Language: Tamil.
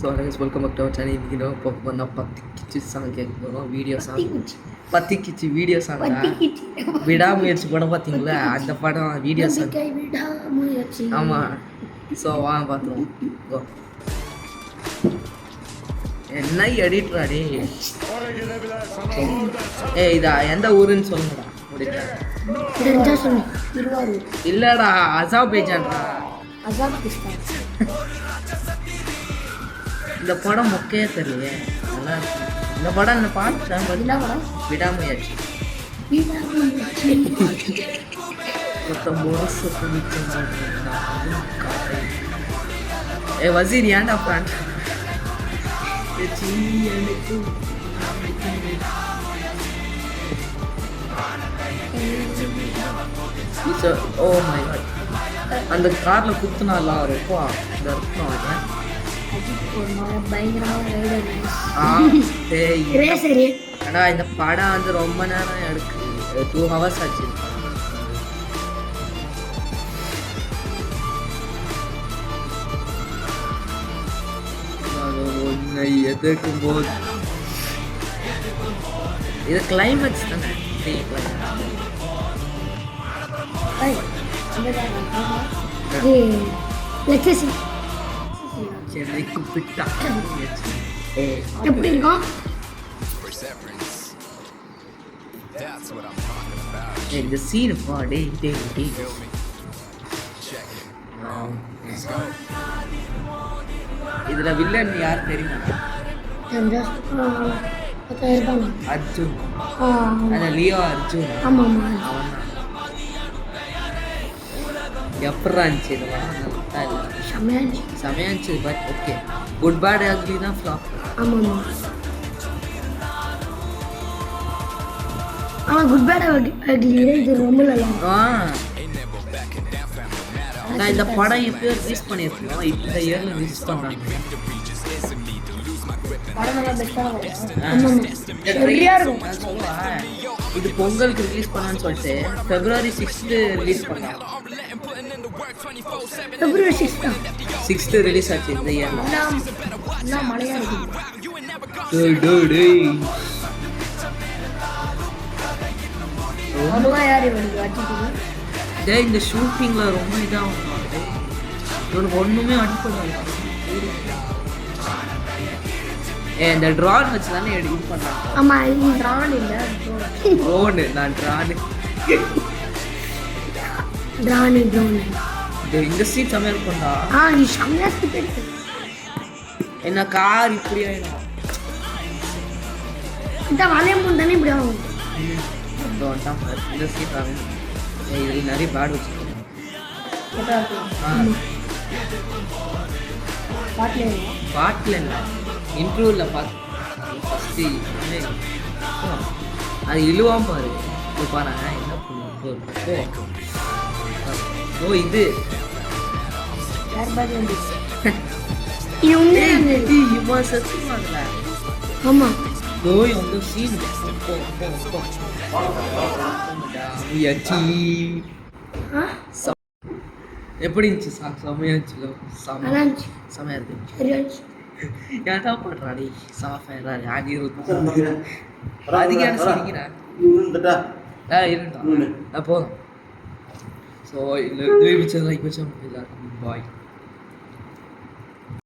So guys, welcome back to our channel. இன்னைக்கு நம்ம பார்க்க போனால் பத்திக்கிச்சு சாங் கேட்க போகிறோம். வீடியோ சாங் பத்திக்கிச்சு வீடியோ சாங் விடாமுயற்சி படம் பார்த்தீங்களா? அந்த படம் வீடியோ சாங். ஆமாம். ஸோ வாங்க பார்த்துருவோம். என்ன எடிட்டரா டே? இதா எந்த ஊருன்னு சொல்லுங்கடா. இல்லடா, அசாபேஜான்டா. இந்த படம் மொக்கையே தெரியல. நல்லா இருக்கு இந்த படம். இந்த பார்த்துட்டேன். விடாமுயற்சி வசீர் ஏன்டா பிராண்ட் ஓ மை காட். அந்த கார்ல குத்துனால ரொம்ப இந்த இருக்கும். இந்த படம் வந்து ரொம்ப நேரம் எடுக்கு. 2 hours ஆச்சு. எதுக்கும் போது இது கிளைமேக்ஸ் தானே. இந்த சீன் பாடே இதுல வில்லன் யார் தெரியுமா? அர்ஜுன். லியோ அர்ஜுன். எப்படா இருந்துச்சு செமையா இருந்துச்சு. But okay, good bad ugly தான் ஃப்ளாப். குட் பேட் அக்லி இது ரொம்ப நல்லா. நான் இந்த படம் எப்பயோ ரிலீஸ் பண்ணியிருக்கோம். இந்த இயர்ல ரிலீஸ் பண்றாங்க. இது பொங்கலுக்கு ரிலீஸ் பண்ணான்னு சொல்லிட்டு February 6th ரிலீஸ் பண்ணாங்க. February 6th ரிலீஸ் ஆச்சு இந்த இயர்ல. மழையா இருக்கு. இந்த ஷூட்டிங்ல ரொம்ப இதாகும். இவனுக்கு ஒண்ணுமே அடிப்படை. இந்த ட்ரான் வச்சு தானே இது பண்ணாங்க. ஆமா, இது ட்ரான் இல்ல, ட்ரோன். நான் ட்ரான் இந்த சீட் செமையா இருக்கும்டா. நீ செமையா இருக்கு. என்ன கார் இப்படி ஆயிடும். இந்த வளையம் தானே இப்படி ஆகும். இந்த சீட் ஆகும். இது நிறைய பேட் வச்சிருக்கோம். பாட்டில் இல்லை, இன்ட்ரூவில் பார்த்து ஃபஸ்ட்டு அது இழுவாம பாரு. இப்போ பாரு என்ன பண்ணுவோம். ஓ இது நோய் வந்து சீன் எப்படி இருந்துச்சு? செமையா இருந்துச்சு. செமையா இருக்கு. ஏன்டா பண்றாடி சாஃப்ட்வேர் ஆடி அதிகார சிரிக்கிறா. இருந்தா போதும். ஸோ இல்லை லைக் வச்சா எல்லாருக்கும் பாய்.